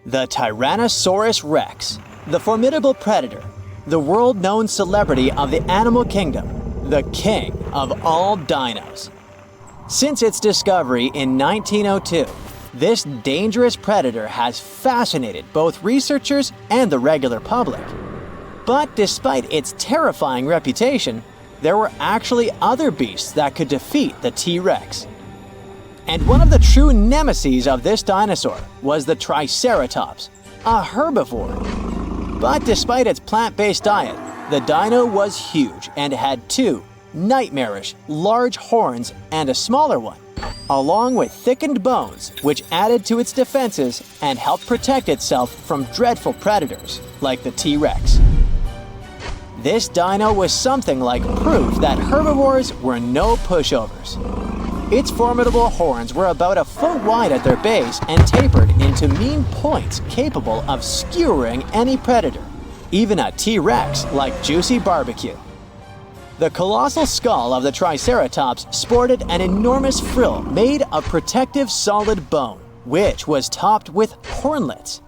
The Tyrannosaurus rex, the formidable predator, the world-known celebrity of the animal kingdom, the king of all dinos. Since its discovery in 1902, this dangerous predator has fascinated both researchers and the regular public. But despite its terrifying reputation, there were actually other beasts that could defeat the T-Rex. And one of the true nemeses of this dinosaur was the Triceratops, a herbivore. But despite its plant-based diet, the dino was huge and had two nightmarish large horns and a smaller one, along with thickened bones which added to its defenses and helped protect itself from dreadful predators like the T-Rex. This dino was something like proof that herbivores were no pushovers. Its formidable horns were about a foot wide at their base and tapered into mean points capable of skewering any predator, even a T-Rex like Juicy Barbecue. The colossal skull of the Triceratops sported an enormous frill made of protective solid bone, which was topped with hornlets.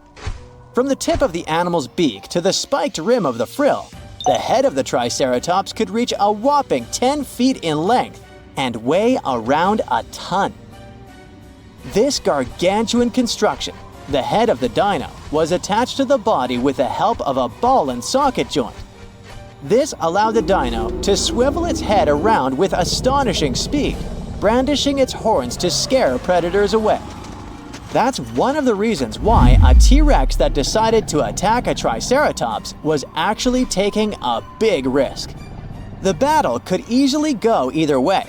From the tip of the animal's beak to the spiked rim of the frill, the head of the Triceratops could reach a whopping 10 feet in length and weigh around a ton. This gargantuan construction, the head of the dino, was attached to the body with the help of a ball and socket joint. This allowed the dino to swivel its head around with astonishing speed, brandishing its horns to scare predators away. That's one of the reasons why a T-Rex that decided to attack a Triceratops was actually taking a big risk. The battle could easily go either way.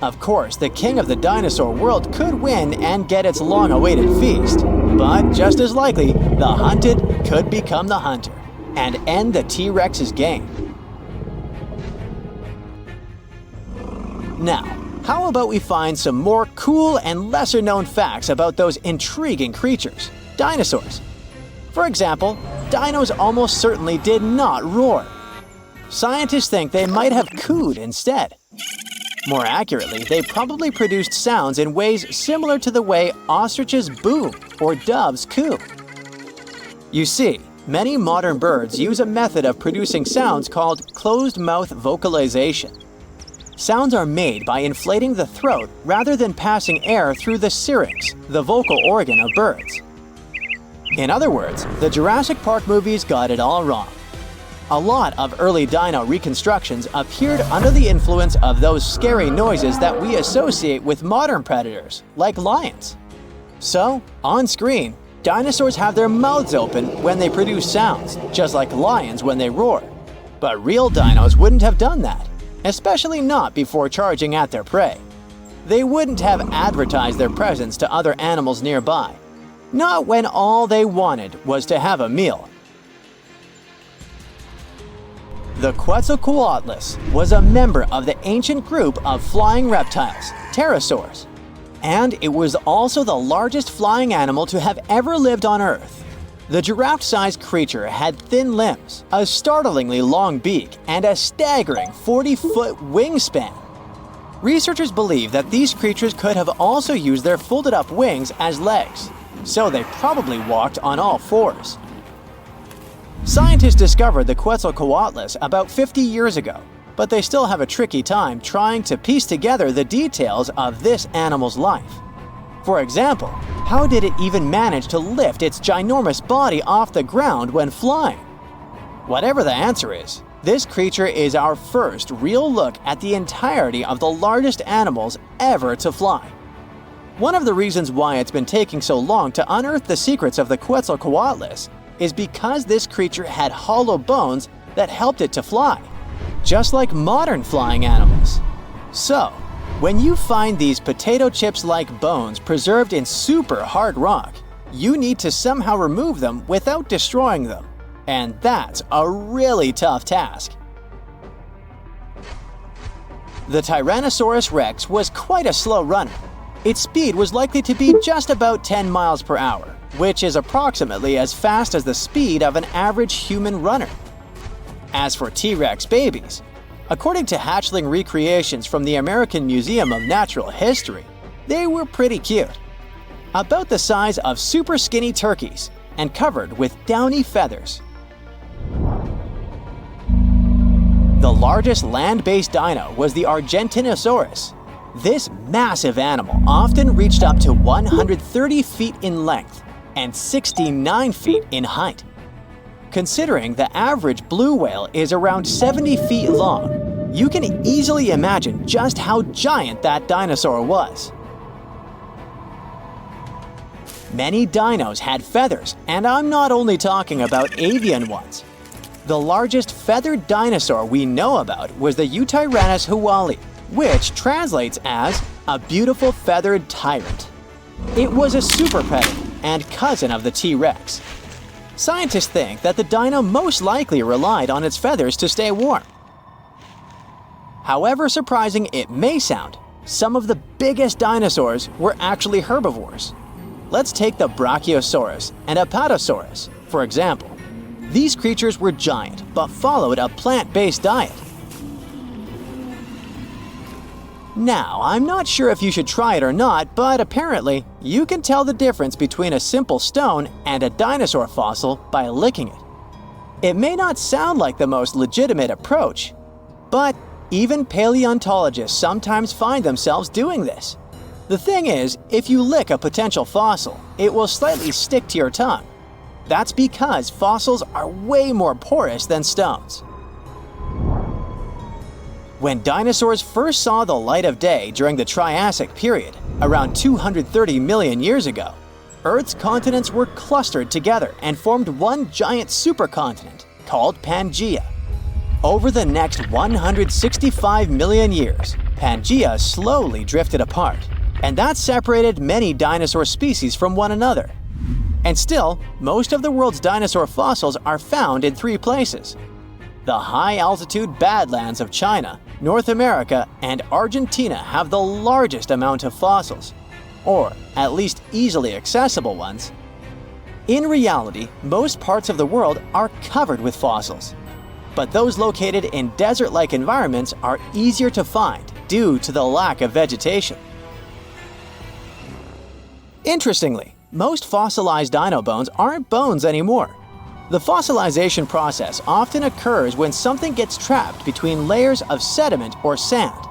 Of course, the king of the dinosaur world could win and get its long-awaited feast, but just as likely, the hunted could become the hunter and end the T-Rex's game. Now, how about we find some more cool and lesser-known facts about those intriguing creatures, dinosaurs? For example, dinos almost certainly did not roar. Scientists think they might have cooed instead. More accurately, they probably produced sounds in ways similar to the way ostriches boom or doves coo. You see, many modern birds use a method of producing sounds called closed-mouth vocalization. Sounds are made by inflating the throat rather than passing air through the syrinx, the vocal organ of birds. In other words, the Jurassic Park movies got it all wrong. A lot of early dino reconstructions appeared under the influence of those scary noises that we associate with modern predators, like lions. So, on screen, dinosaurs have their mouths open when they produce sounds, just like lions when they roar. But real dinos wouldn't have done that, especially not before charging at their prey. They wouldn't have advertised their presence to other animals nearby, not when all they wanted was to have a meal. The Quetzalcoatlus was a member of the ancient group of flying reptiles, pterosaurs, and it was also the largest flying animal to have ever lived on Earth. The giraffe-sized creature had thin limbs, a startlingly long beak, and a staggering 40-foot wingspan. Researchers believe that these creatures could have also used their folded-up wings as legs, so they probably walked on all fours. Scientists discovered the Quetzalcoatlus about 50 years ago, but they still have a tricky time trying to piece together the details of this animal's life. For example, how did it even manage to lift its ginormous body off the ground when flying? Whatever the answer is, this creature is our first real look at the entirety of the largest animals ever to fly. One of the reasons why it's been taking so long to unearth the secrets of the Quetzalcoatlus is because this creature had hollow bones that helped it to fly, just like modern flying animals. So, when you find these potato chips-like bones preserved in super hard rock, you need to somehow remove them without destroying them, and that's a really tough task. The Tyrannosaurus rex was quite a slow runner. Its speed was likely to be just about 10 miles per hour, which is approximately as fast as the speed of an average human runner. As for T-Rex babies, according to hatchling recreations from the American Museum of Natural History, they were pretty cute. About the size of super skinny turkeys, and covered with downy feathers. The largest land-based dino was the Argentinosaurus. This massive animal often reached up to 130 feet in length and 69 feet in height. Considering the average blue whale is around 70 feet long, you can easily imagine just how giant that dinosaur was. Many dinos had feathers, and I'm not only talking about avian ones. The largest feathered dinosaur we know about was the Tyrannosaurus huali, which translates as a beautiful feathered tyrant. It was a super predator and cousin of the T-Rex. Scientists think that the dino most likely relied on its feathers to stay warm. However surprising it may sound, some of the biggest dinosaurs were actually herbivores. Let's take the Brachiosaurus and Apatosaurus, for example. These creatures were giant, but followed a plant-based diet. Now, I'm not sure if you should try it or not, but apparently, you can tell the difference between a simple stone and a dinosaur fossil by licking it. It may not sound like the most legitimate approach, but even paleontologists sometimes find themselves doing this. The thing is, if you lick a potential fossil, it will slightly stick to your tongue. That's because fossils are way more porous than stones. When dinosaurs first saw the light of day during the Triassic period, around 230 million years ago, Earth's continents were clustered together and formed one giant supercontinent called Pangaea. Over the next 165 million years, Pangaea slowly drifted apart, and that separated many dinosaur species from one another. And still, most of the world's dinosaur fossils are found in three places: the high-altitude Badlands of China, North America, and Argentina have the largest amount of fossils, or at least easily accessible ones. In reality, most parts of the world are covered with fossils, but those located in desert-like environments are easier to find due to the lack of vegetation. Interestingly, most fossilized dino bones aren't bones anymore. The fossilization process often occurs when something gets trapped between layers of sediment or sand.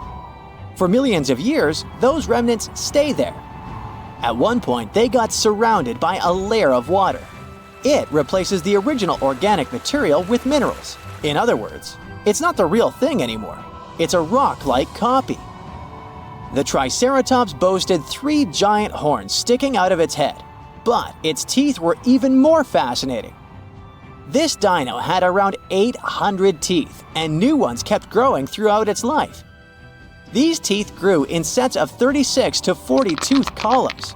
For millions of years, those remnants stay there. At one point, they got surrounded by a layer of water. It replaces the original organic material with minerals. In other words, it's not the real thing anymore. It's a rock-like copy. The Triceratops boasted 3 giant horns sticking out of its head, but its teeth were even more fascinating. This dino had around 800 teeth, and new ones kept growing throughout its life. These teeth grew in sets of 36 to 40 tooth columns,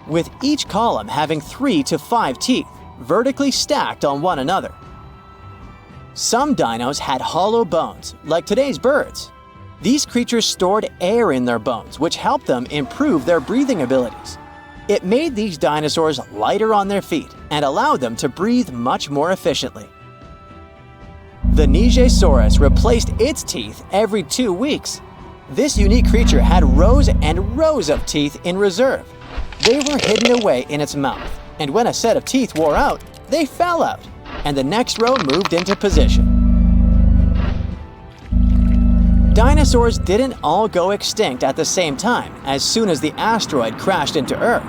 with each column having 3 to 5 teeth, vertically stacked on one another. Some dinos had hollow bones, like today's birds. These creatures stored air in their bones, which helped them improve their breathing abilities. It made these dinosaurs lighter on their feet and allowed them to breathe much more efficiently. The Nigersaurus replaced its teeth every 2 weeks. This unique creature had rows and rows of teeth in reserve. They were hidden away in its mouth, and when a set of teeth wore out, they fell out, and the next row moved into position. Dinosaurs didn't all go extinct at the same time as soon as the asteroid crashed into Earth.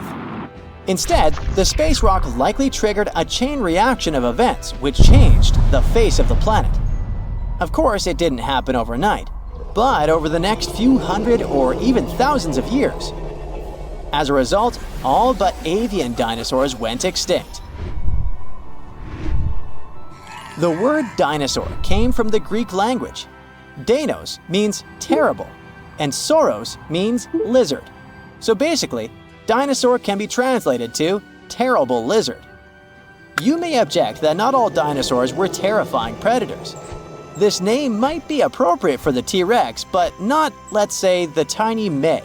Instead, the space rock likely triggered a chain reaction of events which changed the face of the planet. Of course, it didn't happen overnight, but over the next few hundred or even thousands of years. As a result, all but avian dinosaurs went extinct. The word dinosaur came from the Greek language. Deinos means terrible, and sauros means lizard. So basically, dinosaur can be translated to terrible lizard. You may object that not all dinosaurs were terrifying predators. This name might be appropriate for the T-Rex, but not, let's say, the tiny May.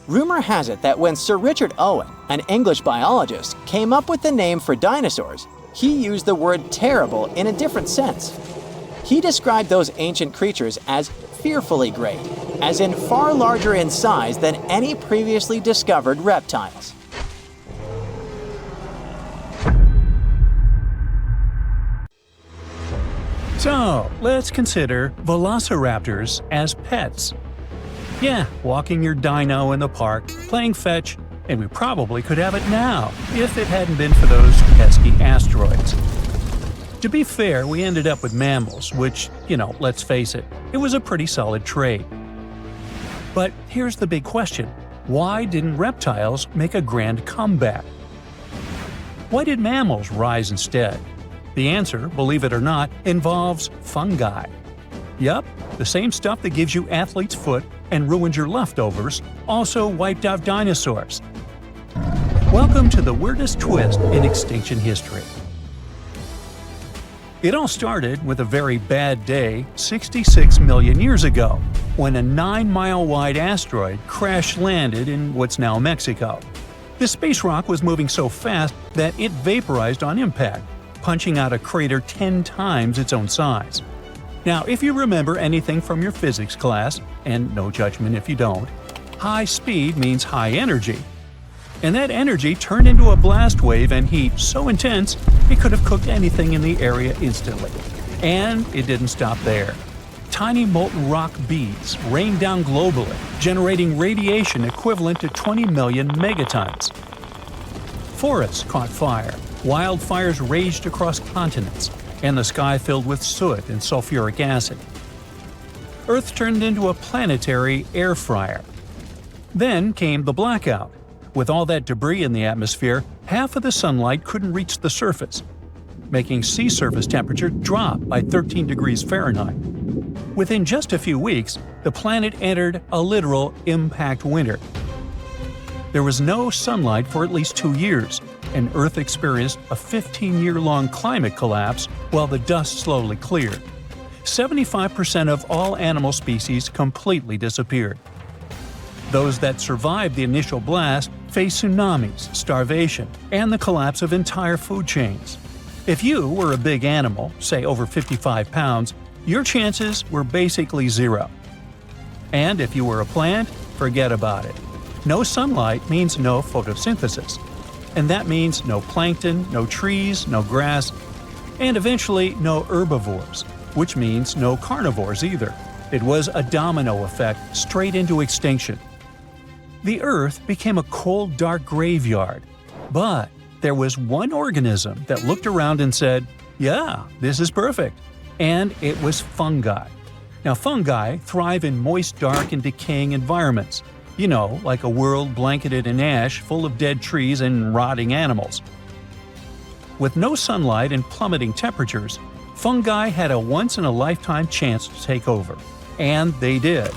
Rumor has it that when Sir Richard Owen, an English biologist, came up with the name for dinosaurs, he used the word terrible in a different sense. He described those ancient creatures as fearfully great, as in far larger in size than any previously discovered reptiles. So, let's consider velociraptors as pets. Yeah, walking your dino in the park, playing fetch, and we probably could have it now if it hadn't been for those pesky asteroids. To be fair, we ended up with mammals, which, let's face it, it was a pretty solid trade. But here's the big question. Why didn't reptiles make a grand comeback? Why did mammals rise instead? The answer, believe it or not, involves fungi. Yup, the same stuff that gives you athlete's foot and ruins your leftovers also wiped out dinosaurs. Welcome to the weirdest twist in extinction history. It all started with a very bad day 66 million years ago, when a 9-mile-wide asteroid crash-landed in what's now Mexico. The space rock was moving so fast that it vaporized on impact, punching out a crater 10 times its own size. Now, if you remember anything from your physics class, and no judgment if you don't, high speed means high energy. And that energy turned into a blast wave and heat so intense it could have cooked anything in the area instantly. And it didn't stop there. Tiny molten rock beads rained down globally, generating radiation equivalent to 20 million megatons. Forests caught fire, wildfires raged across continents, and the sky filled with soot and sulfuric acid. Earth turned into a planetary air fryer. Then came the blackout. With all that debris in the atmosphere, half of the sunlight couldn't reach the surface, making sea surface temperature drop by 13 degrees Fahrenheit. Within just a few weeks, the planet entered a literal impact winter. There was no sunlight for at least 2 years, and Earth experienced a 15-year-long climate collapse while the dust slowly cleared. 75% of all animal species completely disappeared. Those that survived the initial blast faced tsunamis, starvation, and the collapse of entire food chains. If you were a big animal, say over 55 pounds, your chances were basically zero. And if you were a plant, forget about it. No sunlight means no photosynthesis. And that means no plankton, no trees, no grass, and eventually no herbivores, which means no carnivores either. It was a domino effect straight into extinction. The Earth became a cold, dark graveyard. But there was one organism that looked around and said, yeah, this is perfect. And it was fungi. Now, fungi thrive in moist, dark, and decaying environments. Like a world blanketed in ash full of dead trees and rotting animals. With no sunlight and plummeting temperatures, fungi had a once-in-a-lifetime chance to take over. And they did.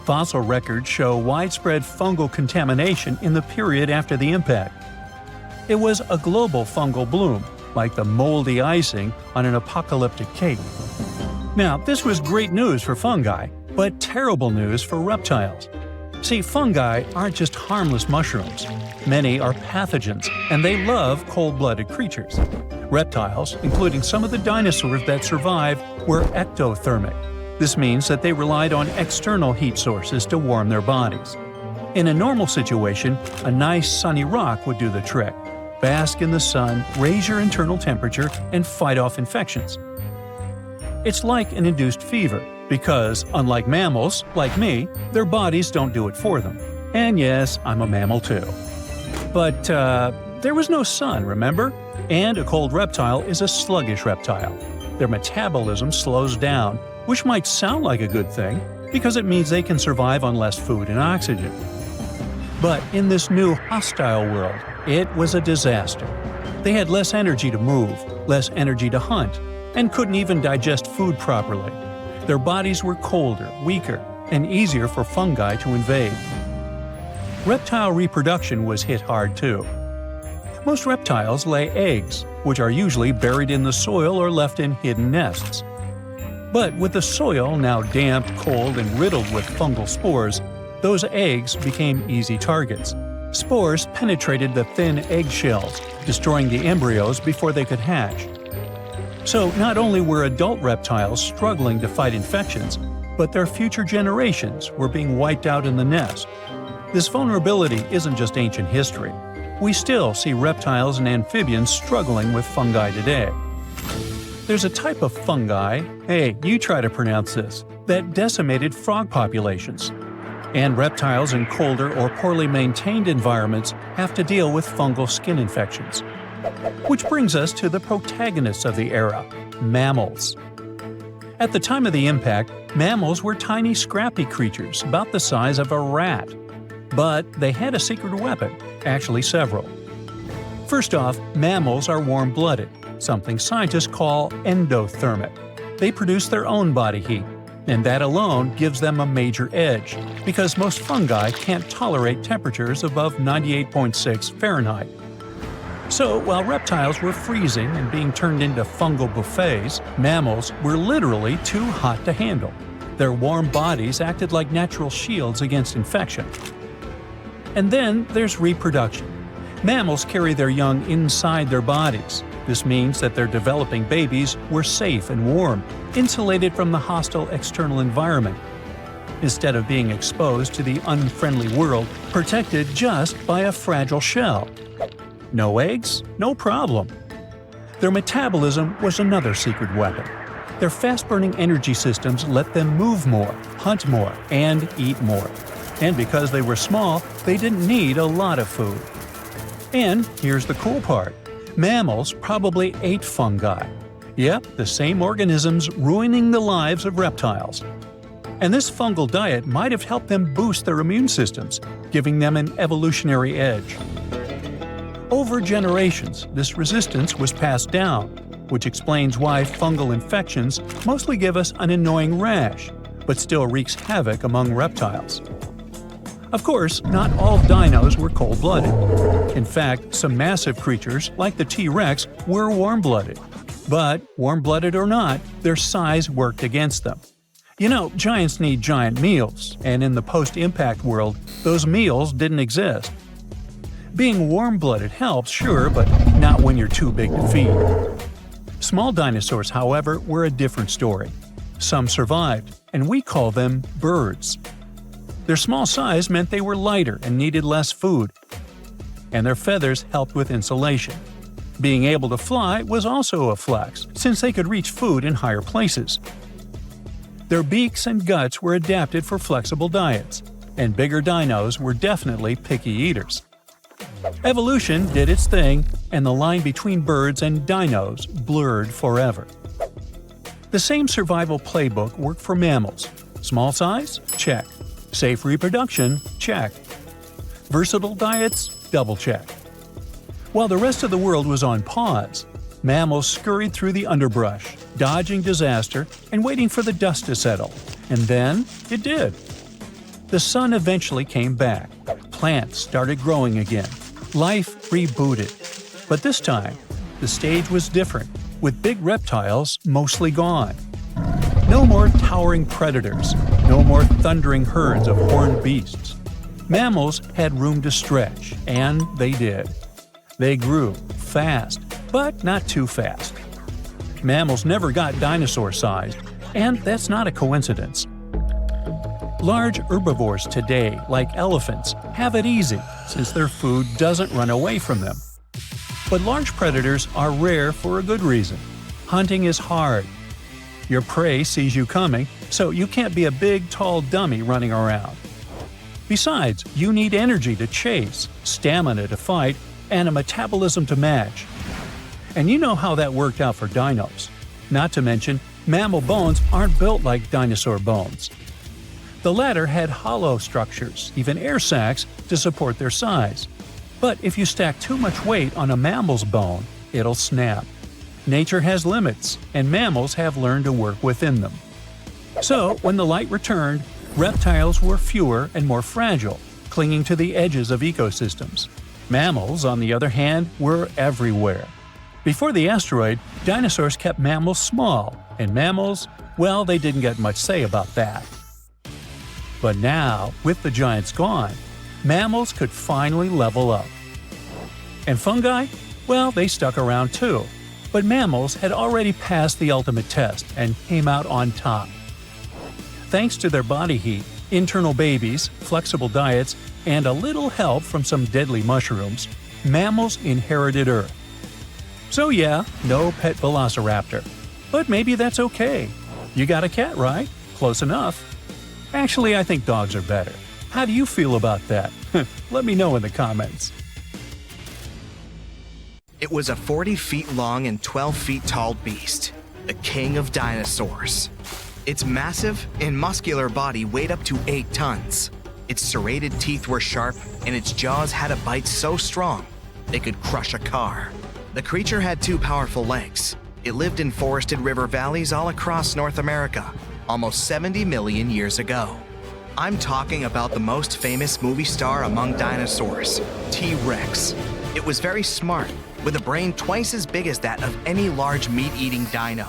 Fossil records show widespread fungal contamination in the period after the impact. It was a global fungal bloom, like the moldy icing on an apocalyptic cake. Now, this was great news for fungi, but terrible news for reptiles. See, fungi aren't just harmless mushrooms. Many are pathogens, and they love cold-blooded creatures. Reptiles, including some of the dinosaurs that survived, were ectothermic. This means that they relied on external heat sources to warm their bodies. In a normal situation, a nice sunny rock would do the trick. Bask in the sun, raise your internal temperature, and fight off infections. It's like an induced fever, because, unlike mammals, like me, their bodies don't do it for them. And yes, I'm a mammal too. But there was no sun, remember? And a cold reptile is a sluggish reptile. Their metabolism slows down, which might sound like a good thing, because it means they can survive on less food and oxygen. But in this new hostile world, it was a disaster. They had less energy to move, less energy to hunt, and couldn't even digest food properly. Their bodies were colder, weaker, and easier for fungi to invade. Reptile reproduction was hit hard too. Most reptiles lay eggs, which are usually buried in the soil or left in hidden nests. But with the soil now damp, cold, and riddled with fungal spores, those eggs became easy targets. Spores penetrated the thin eggshells, destroying the embryos before they could hatch. So not only were adult reptiles struggling to fight infections, but their future generations were being wiped out in the nest. This vulnerability isn't just ancient history. We still see reptiles and amphibians struggling with fungi today. There's a type of fungi, hey, you try to pronounce this, that decimated frog populations. And reptiles in colder or poorly maintained environments have to deal with fungal skin infections. Which brings us to the protagonists of the era, mammals. At the time of the impact, mammals were tiny scrappy creatures about the size of a rat. But they had a secret weapon, actually several. First off, mammals are warm-blooded, something scientists call endothermic. They produce their own body heat, and that alone gives them a major edge, because most fungi can't tolerate temperatures above 98.6 Fahrenheit. So, while reptiles were freezing and being turned into fungal buffets, mammals were literally too hot to handle. Their warm bodies acted like natural shields against infection. And then there's reproduction. Mammals carry their young inside their bodies. This means that their developing babies were safe and warm, insulated from the hostile external environment, instead of being exposed to the unfriendly world, protected just by a fragile shell. No eggs? No problem. Their metabolism was another secret weapon. Their fast-burning energy systems let them move more, hunt more, and eat more. And because they were small, they didn't need a lot of food. And here's the cool part. Mammals probably ate fungi. Yep, the same organisms ruining the lives of reptiles. And this fungal diet might have helped them boost their immune systems, giving them an evolutionary edge. Over generations, this resistance was passed down, which explains why fungal infections mostly give us an annoying rash, but still wreaks havoc among reptiles. Of course, not all dinos were cold-blooded. In fact, some massive creatures, like the T-Rex, were warm-blooded. But, warm-blooded or not, their size worked against them. You know, giants need giant meals, and in the post-impact world, those meals didn't exist. Being warm-blooded helps, sure, but not when you're too big to feed. Small dinosaurs, however, were a different story. Some survived, and we call them birds. Their small size meant they were lighter and needed less food, and their feathers helped with insulation. Being able to fly was also a flex, since they could reach food in higher places. Their beaks and guts were adapted for flexible diets, and bigger dinos were definitely picky eaters. Evolution did its thing, and the line between birds and dinos blurred forever. The same survival playbook worked for mammals. Small size? Check. Safe reproduction? Check. Versatile diets? Double check. While the rest of the world was on pause, mammals scurried through the underbrush, dodging disaster and waiting for the dust to settle. And then it did. The sun eventually came back. Plants started growing again. Life rebooted. But this time, the stage was different, with big reptiles mostly gone. No more towering predators, no more thundering herds of horned beasts. Mammals had room to stretch, and they did. They grew fast, but not too fast. Mammals never got dinosaur-sized, and that's not a coincidence. Large herbivores today, like elephants, have it easy since their food doesn't run away from them. But large predators are rare for a good reason. Hunting is hard. Your prey sees you coming, so you can't be a big, tall dummy running around. Besides, you need energy to chase, stamina to fight, and a metabolism to match. And you know how that worked out for dinos. Not to mention, mammal bones aren't built like dinosaur bones. The latter had hollow structures, even air sacs, to support their size. But if you stack too much weight on a mammal's bone, it'll snap. Nature has limits, and mammals have learned to work within them. So, when the light returned, reptiles were fewer and more fragile, clinging to the edges of ecosystems. Mammals, on the other hand, were everywhere. Before the asteroid, dinosaurs kept mammals small, and mammals, well, they didn't get much say about that. But now, with the giants gone, mammals could finally level up. And fungi? Well, they stuck around too. But mammals had already passed the ultimate test and came out on top. Thanks to their body heat, internal babies, flexible diets, and a little help from some deadly mushrooms, mammals inherited Earth. So yeah, no pet velociraptor. But maybe that's okay. You got a cat, right? Close enough. Actually, I think dogs are better. How do you feel about that? Let me know in the comments. It was a 40 feet long and 12 feet tall beast, the king of dinosaurs. Its massive and muscular body weighed up to 8 tons. Its serrated teeth were sharp, and its jaws had a bite so strong they could crush a car. The creature had 2 powerful legs. It lived in forested river valleys all across North America, almost 70 million years ago. I'm talking about the most famous movie star among dinosaurs, T-Rex. It was very smart, with a brain twice as big as that of any large meat-eating dino.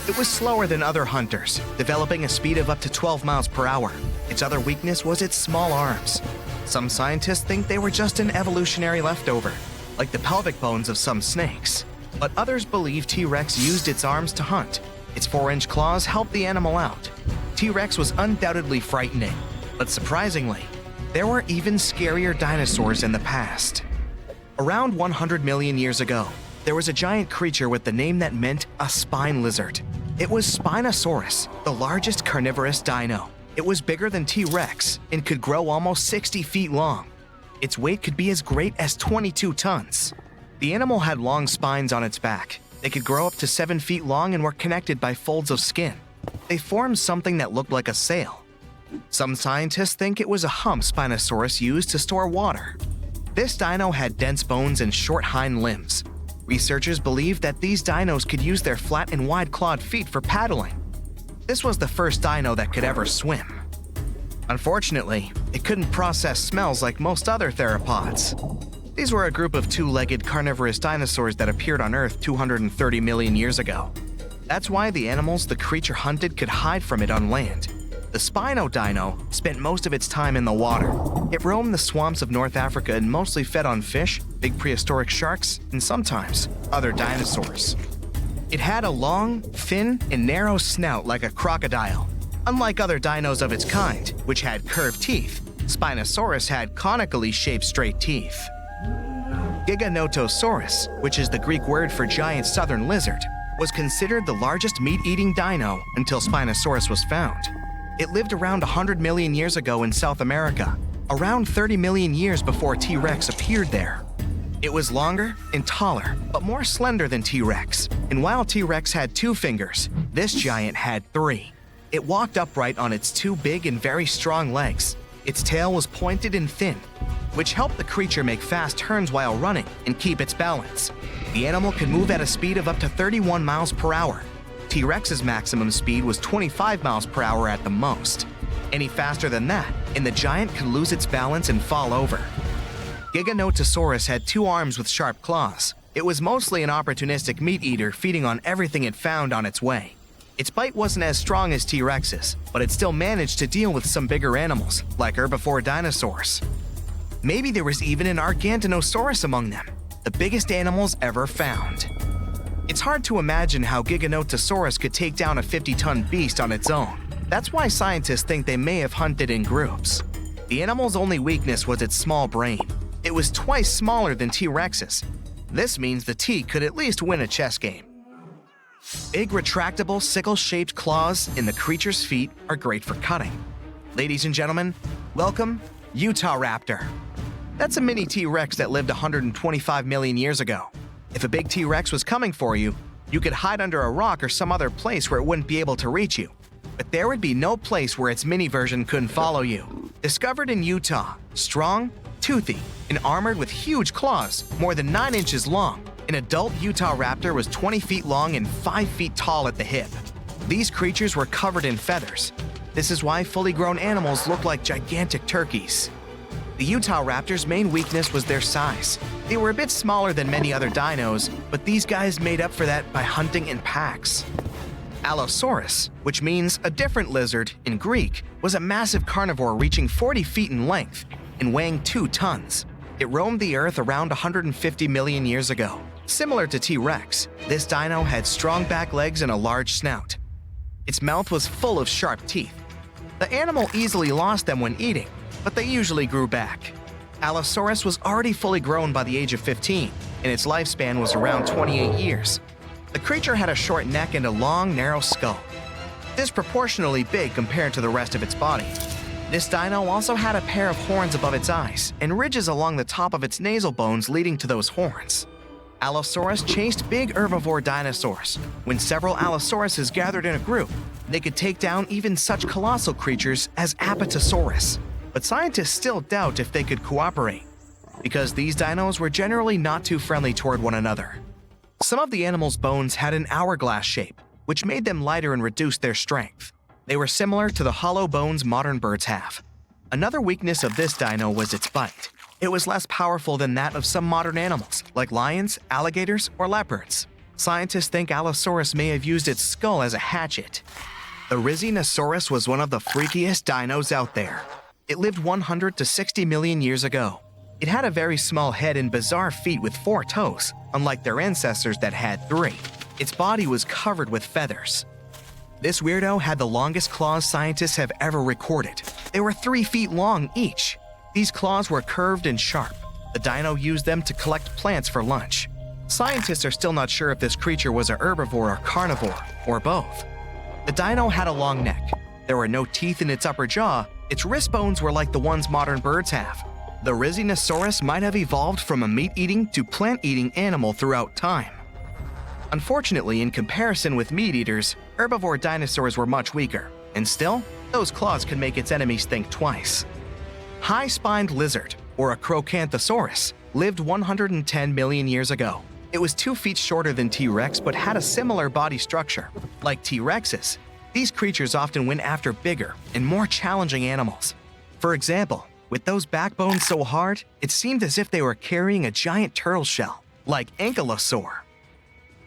It was slower than other hunters, developing a speed of up to 12 miles per hour. Its other weakness was its small arms. Some scientists think they were just an evolutionary leftover, like the pelvic bones of some snakes. But others believe T-Rex used its arms to hunt. Its 4-inch claws helped the animal out. T-Rex was undoubtedly frightening, but surprisingly, there were even scarier dinosaurs in the past. Around 100 million years ago, there was a giant creature with the name that meant a spine lizard. It was Spinosaurus, the largest carnivorous dino. It was bigger than T-Rex and could grow almost 60 feet long. Its weight could be as great as 22 tons. The animal had long spines on its back. They could grow up to 7 feet long and were connected by folds of skin. They formed something that looked like a sail. Some scientists think it was a hump Spinosaurus used to store water. This dino had dense bones and short hind limbs. Researchers believe that these dinos could use their flat and wide-clawed feet for paddling. This was the first dino that could ever swim. Unfortunately, it couldn't process smells like most other theropods. These were a group of 2-legged carnivorous dinosaurs that appeared on Earth 230 million years ago. That's why the animals the creature hunted could hide from it on land. The Spino dino spent most of its time in the water. It roamed the swamps of North Africa and mostly fed on fish, big prehistoric sharks, and sometimes other dinosaurs. It had a long, thin, and narrow snout like a crocodile. Unlike other dinos of its kind, which had curved teeth, Spinosaurus had conically shaped straight teeth. Giganotosaurus, which is the Greek word for giant southern lizard, was considered the largest meat-eating dino until Spinosaurus was found. It lived around 100 million years ago in South America, around 30 million years before T-Rex appeared there. It was longer and taller, but more slender than T-Rex. And while T-Rex had 2 fingers, this giant had 3. It walked upright on its 2 big and very strong legs. Its tail was pointed and thin, which helped the creature make fast turns while running and keep its balance. The animal could move at a speed of up to 31 miles per hour. T-Rex's maximum speed was 25 miles per hour at the most. Any faster than that, and the giant could lose its balance and fall over. Giganotosaurus had 2 arms with sharp claws. It was mostly an opportunistic meat eater feeding on everything it found on its way. Its bite wasn't as strong as T-Rex's, but it still managed to deal with some bigger animals, like herbivore dinosaurs. Maybe there was even an Argentinosaurus among them, the biggest animals ever found. It's hard to imagine how Giganotosaurus could take down a 50-ton beast on its own. That's why scientists think they may have hunted in groups. The animal's only weakness was its small brain. It was twice smaller than T-Rex's. This means the T could at least win a chess game. Big retractable sickle-shaped claws in the creature's feet are great for cutting. Ladies and gentlemen, welcome Utah Raptor. That's a mini T-Rex that lived 125 million years ago. If a big T-Rex was coming for you, you could hide under a rock or some other place where it wouldn't be able to reach you. But there would be no place where its mini version couldn't follow you. Discovered in Utah, strong, toothy, and armored with huge claws, more than 9 inches long, an adult Utah raptor was 20 feet long and 5 feet tall at the hip. These creatures were covered in feathers. This is why fully grown animals look like gigantic turkeys. The Utah raptor's main weakness was their size. They were a bit smaller than many other dinos, but these guys made up for that by hunting in packs. Allosaurus, which means a different lizard in Greek, was a massive carnivore reaching 40 feet in length and weighing 2 tons. It roamed the Earth around 150 million years ago. Similar to T-Rex, this dino had strong back legs and a large snout. Its mouth was full of sharp teeth. The animal easily lost them when eating, but they usually grew back. Allosaurus was already fully grown by the age of 15, and its lifespan was around 28 years. The creature had a short neck and a long, narrow skull, disproportionately big compared to the rest of its body. This dino also had a pair of horns above its eyes and ridges along the top of its nasal bones leading to those horns. Allosaurus chased big herbivore dinosaurs. When several Allosauruses gathered in a group, they could take down even such colossal creatures as Apatosaurus. But scientists still doubt if they could cooperate, because these dinos were generally not too friendly toward one another. Some of the animal's bones had an hourglass shape, which made them lighter and reduced their strength. They were similar to the hollow bones modern birds have. Another weakness of this dino was its bite. It was less powerful than that of some modern animals, like lions, alligators, or leopards. Scientists think Allosaurus may have used its skull as a hatchet. The Rhizinosaurus was one of the freakiest dinos out there. It lived 100 to 60 million years ago. It had a very small head and bizarre feet with 4 toes, unlike their ancestors that had 3. Its body was covered with feathers. This weirdo had the longest claws scientists have ever recorded. They were 3 feet long each. These claws were curved and sharp. The dino used them to collect plants for lunch. Scientists are still not sure if this creature was a herbivore or carnivore, or both. The dino had a long neck. There were no teeth in its upper jaw. Its wrist bones were like the ones modern birds have. The Rhizinosaurus might have evolved from a meat-eating to plant-eating animal throughout time. Unfortunately, in comparison with meat-eaters, herbivore dinosaurs were much weaker, and still, those claws could make its enemies think twice. High-spined lizard, or a Acrocanthosaurus, lived 110 million years ago. It was 2 feet shorter than T-Rex but had a similar body structure. Like T-Rexes, these creatures often went after bigger and more challenging animals. For example, with those backbones so hard, it seemed as if they were carrying a giant turtle shell, like Ankylosaur.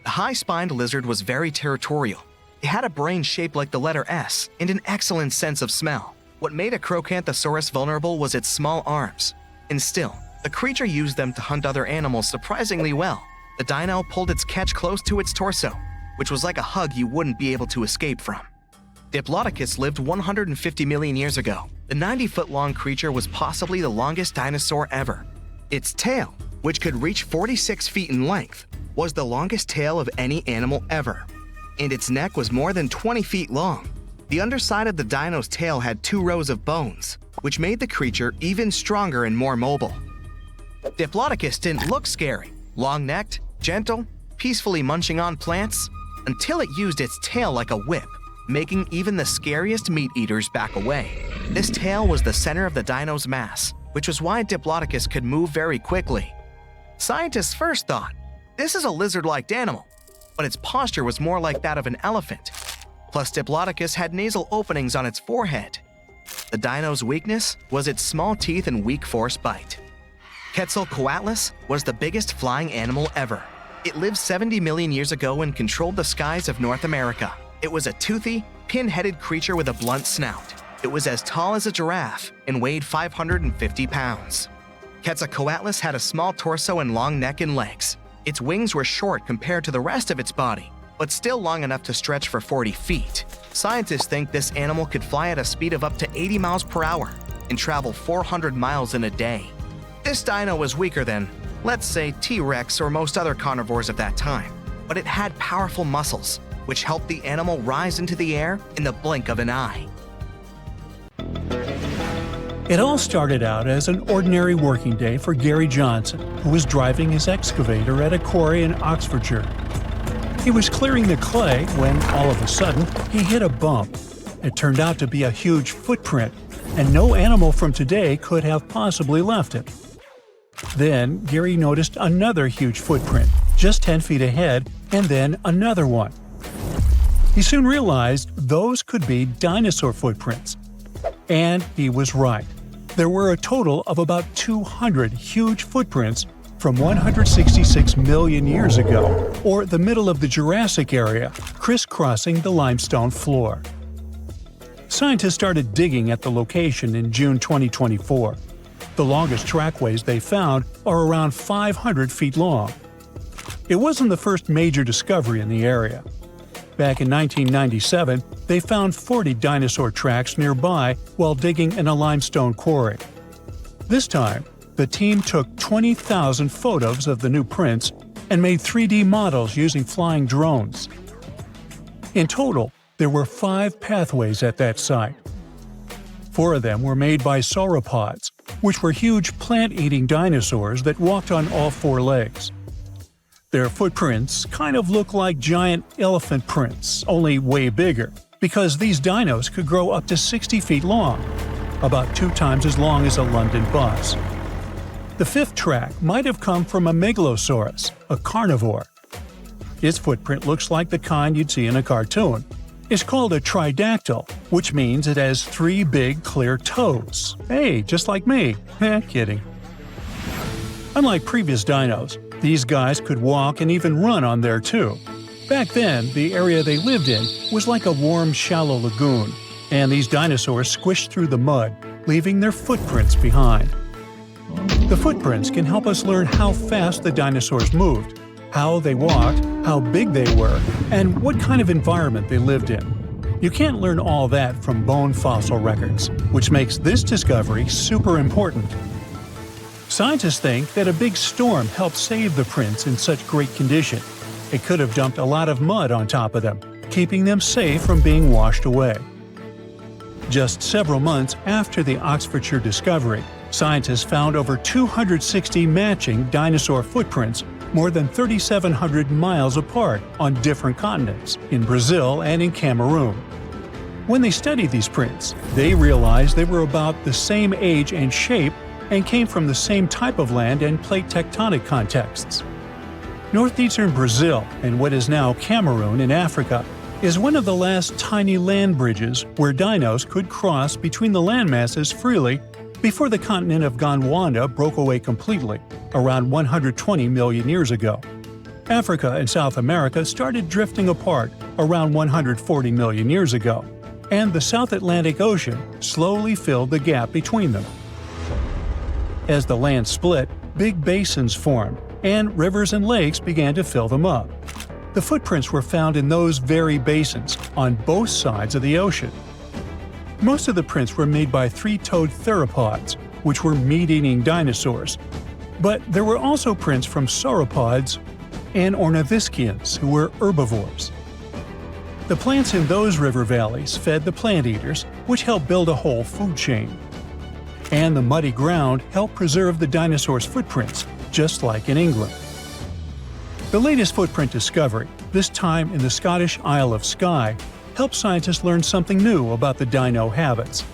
The high-spined lizard was very territorial. It had a brain shaped like the letter S and an excellent sense of smell. What made a Acrocanthosaurus vulnerable was its small arms. And still, the creature used them to hunt other animals surprisingly well. The dino pulled its catch close to its torso, which was like a hug you wouldn't be able to escape from. Diplodocus lived 150 million years ago. The 90-foot-long creature was possibly the longest dinosaur ever. Its tail, which could reach 46 feet in length, was the longest tail of any animal ever. And its neck was more than 20 feet long. The underside of the dino's tail had 2 rows of bones, which made the creature even stronger and more mobile. Diplodocus didn't look scary, long-necked, gentle, peacefully munching on plants, until it used its tail like a whip, making even the scariest meat-eaters back away. This tail was the center of the dino's mass, which was why Diplodocus could move very quickly. Scientists first thought, this is a lizard-like animal, but its posture was more like that of an elephant. Plus, Diplodocus had nasal openings on its forehead. The dino's weakness was its small teeth and weak force bite. Quetzalcoatlus was the biggest flying animal ever. It lived 70 million years ago and controlled the skies of North America. It was a toothy, pin-headed creature with a blunt snout. It was as tall as a giraffe and weighed 550 pounds. Quetzalcoatlus had a small torso and long neck and legs. Its wings were short compared to the rest of its body, but still long enough to stretch for 40 feet. Scientists think this animal could fly at a speed of up to 80 miles per hour and travel 400 miles in a day. This dino was weaker than, let's say, T-Rex or most other carnivores of that time, but it had powerful muscles, which helped the animal rise into the air in the blink of an eye. It all started out as an ordinary working day for Gary Johnson, who was driving his excavator at a quarry in Oxfordshire. He was clearing the clay when, all of a sudden, he hit a bump. It turned out to be a huge footprint, and no animal from today could have possibly left it. Then, Gary noticed another huge footprint, just 10 feet ahead, and then another one. He soon realized those could be dinosaur footprints. And he was right. There were a total of about 200 huge footprints from 166 million years ago, or the middle of the Jurassic area, crisscrossing the limestone floor. Scientists started digging at the location in June 2024. The longest trackways they found are around 500 feet long. It wasn't the first major discovery in the area. Back in 1997, they found 40 dinosaur tracks nearby while digging in a limestone quarry. This time, the team took 20,000 photos of the new prints and made 3D models using flying drones. In total, there were 5 pathways at that site. 4 of them were made by sauropods, which were huge plant-eating dinosaurs that walked on all 4 legs. Their footprints kind of look like giant elephant prints, only way bigger, because these dinos could grow up to 60 feet long, about 2 times as long as a London bus. The 5th track might have come from a megalosaurus, a carnivore. Its footprint looks like the kind you'd see in a cartoon. It's called a tridactyl, which means it has 3 big, clear toes. Hey, just like me. Kidding. Unlike previous dinos, these guys could walk and even run on there too. Back then, the area they lived in was like a warm, shallow lagoon, and these dinosaurs squished through the mud, leaving their footprints behind. The footprints can help us learn how fast the dinosaurs moved, how they walked, how big they were, and what kind of environment they lived in. You can't learn all that from bone fossil records, which makes this discovery super important. Scientists think that a big storm helped save the prints in such great condition. It could have dumped a lot of mud on top of them, keeping them safe from being washed away. Just several months after the Oxfordshire discovery, scientists found over 260 matching dinosaur footprints more than 3,700 miles apart on different continents, in Brazil and in Cameroon. When they studied these prints, they realized they were about the same age and shape and came from the same type of land and plate tectonic contexts. Northeastern Brazil and what is now Cameroon in Africa is one of the last tiny land bridges where dinos could cross between the landmasses freely before the continent of Gondwana broke away completely, around 120 million years ago. Africa and South America started drifting apart around 140 million years ago, and the South Atlantic Ocean slowly filled the gap between them. As the land split, big basins formed, and rivers and lakes began to fill them up. The footprints were found in those very basins, on both sides of the ocean. Most of the prints were made by 3-toed theropods, which were meat-eating dinosaurs. But there were also prints from sauropods and ornithischians, who were herbivores. The plants in those river valleys fed the plant eaters, which helped build a whole food chain. And the muddy ground helped preserve the dinosaurs' footprints, just like in England. The latest footprint discovery, this time in the Scottish Isle of Skye, helped scientists learn something new about the dino habits.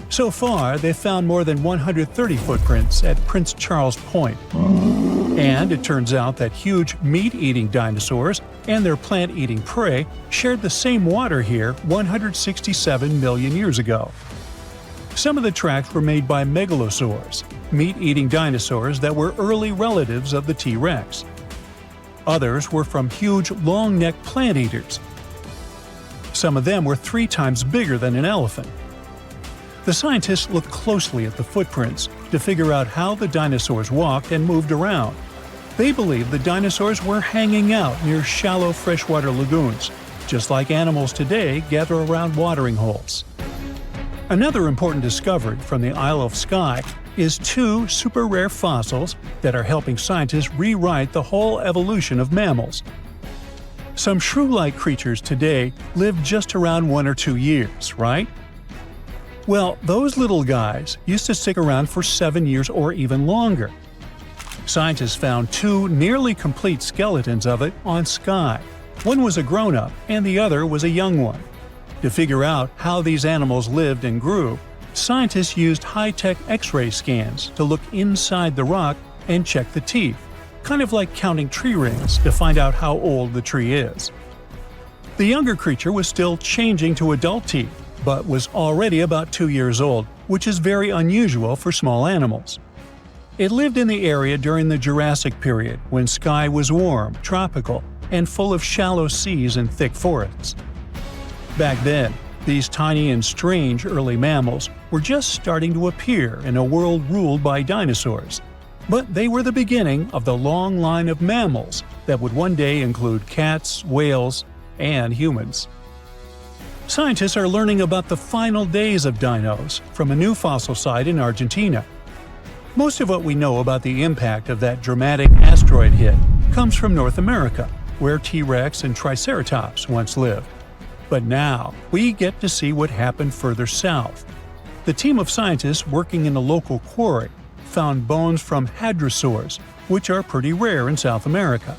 So far, they've found more than 130 footprints at Prince Charles Point. And it turns out that huge meat-eating dinosaurs and their plant-eating prey shared the same water here 167 million years ago. Some of the tracks were made by megalosaurs, meat-eating dinosaurs that were early relatives of the T-Rex. Others were from huge long-necked plant-eaters. Some of them were 3 times bigger than an elephant. The scientists looked closely at the footprints to figure out how the dinosaurs walked and moved around. They believed the dinosaurs were hanging out near shallow freshwater lagoons, just like animals today gather around watering holes. Another important discovery from the Isle of Skye is 2 super rare fossils that are helping scientists rewrite the whole evolution of mammals. Some shrew-like creatures today live just around 1 or 2 years, right? Well, those little guys used to stick around for 7 years or even longer. Scientists found 2 nearly complete skeletons of it on Skye. One was a grown-up and the other was a young one. To figure out how these animals lived and grew, scientists used high-tech X-ray scans to look inside the rock and check the teeth, kind of like counting tree rings to find out how old the tree is. The younger creature was still changing to adult teeth, but was already about 2 years old, which is very unusual for small animals. It lived in the area during the Jurassic period, when Skye was warm, tropical, and full of shallow seas and thick forests. Back then, these tiny and strange early mammals were just starting to appear in a world ruled by dinosaurs. But they were the beginning of the long line of mammals that would one day include cats, whales, and humans. Scientists are learning about the final days of dinos from a new fossil site in Argentina. Most of what we know about the impact of that dramatic asteroid hit comes from North America, where T-Rex and Triceratops once lived. But now, we get to see what happened further south. The team of scientists working in a local quarry found bones from hadrosaurs, which are pretty rare in South America.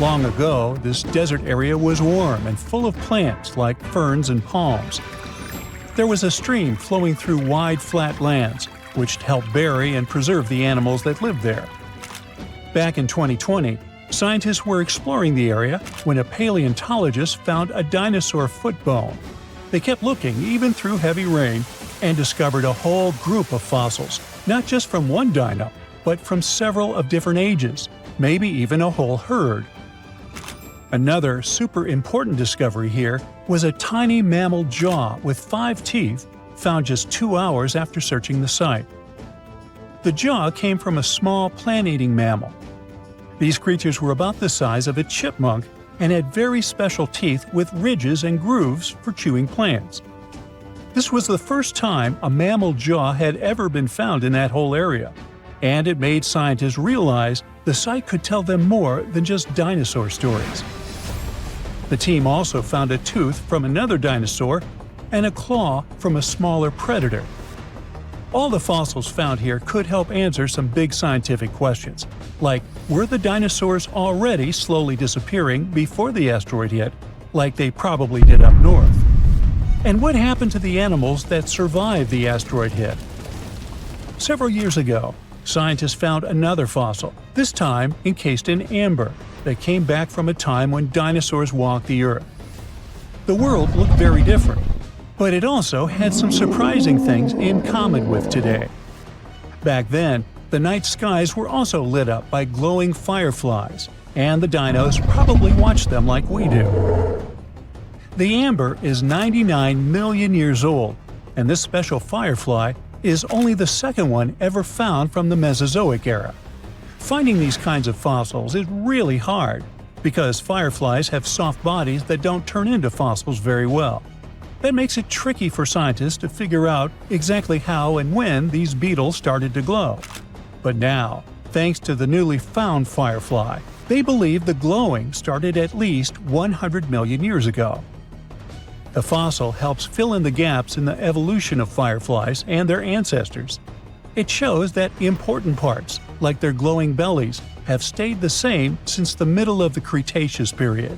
Long ago, this desert area was warm and full of plants like ferns and palms. There was a stream flowing through wide, flat lands, which helped bury and preserve the animals that lived there. Back in 2020, scientists were exploring the area when a paleontologist found a dinosaur foot bone. They kept looking even through heavy rain and discovered a whole group of fossils, not just from one dino, but from several of different ages, maybe even a whole herd. Another super important discovery here was a tiny mammal jaw with 5 teeth found just 2 hours after searching the site. The jaw came from a small plant-eating mammal. These creatures were about the size of a chipmunk and had very special teeth with ridges and grooves for chewing plants. This was the first time a mammal jaw had ever been found in that whole area, and it made scientists realize the site could tell them more than just dinosaur stories. The team also found a tooth from another dinosaur and a claw from a smaller predator. All the fossils found here could help answer some big scientific questions, like were the dinosaurs already slowly disappearing before the asteroid hit, like they probably did up north? And what happened to the animals that survived the asteroid hit? Several years ago, scientists found another fossil, this time encased in amber, that came back from a time when dinosaurs walked the Earth. The world looked very different, but it also had some surprising things in common with today. Back then, the night skies were also lit up by glowing fireflies, and the dinos probably watched them like we do. The amber is 99 million years old, and this special firefly is only the second one ever found from the Mesozoic era. Finding these kinds of fossils is really hard, because fireflies have soft bodies that don't turn into fossils very well. That makes it tricky for scientists to figure out exactly how and when these beetles started to glow. But now, thanks to the newly found firefly, they believe the glowing started at least 100 million years ago. The fossil helps fill in the gaps in the evolution of fireflies and their ancestors. It shows that important parts, like their glowing bellies, have stayed the same since the middle of the Cretaceous period.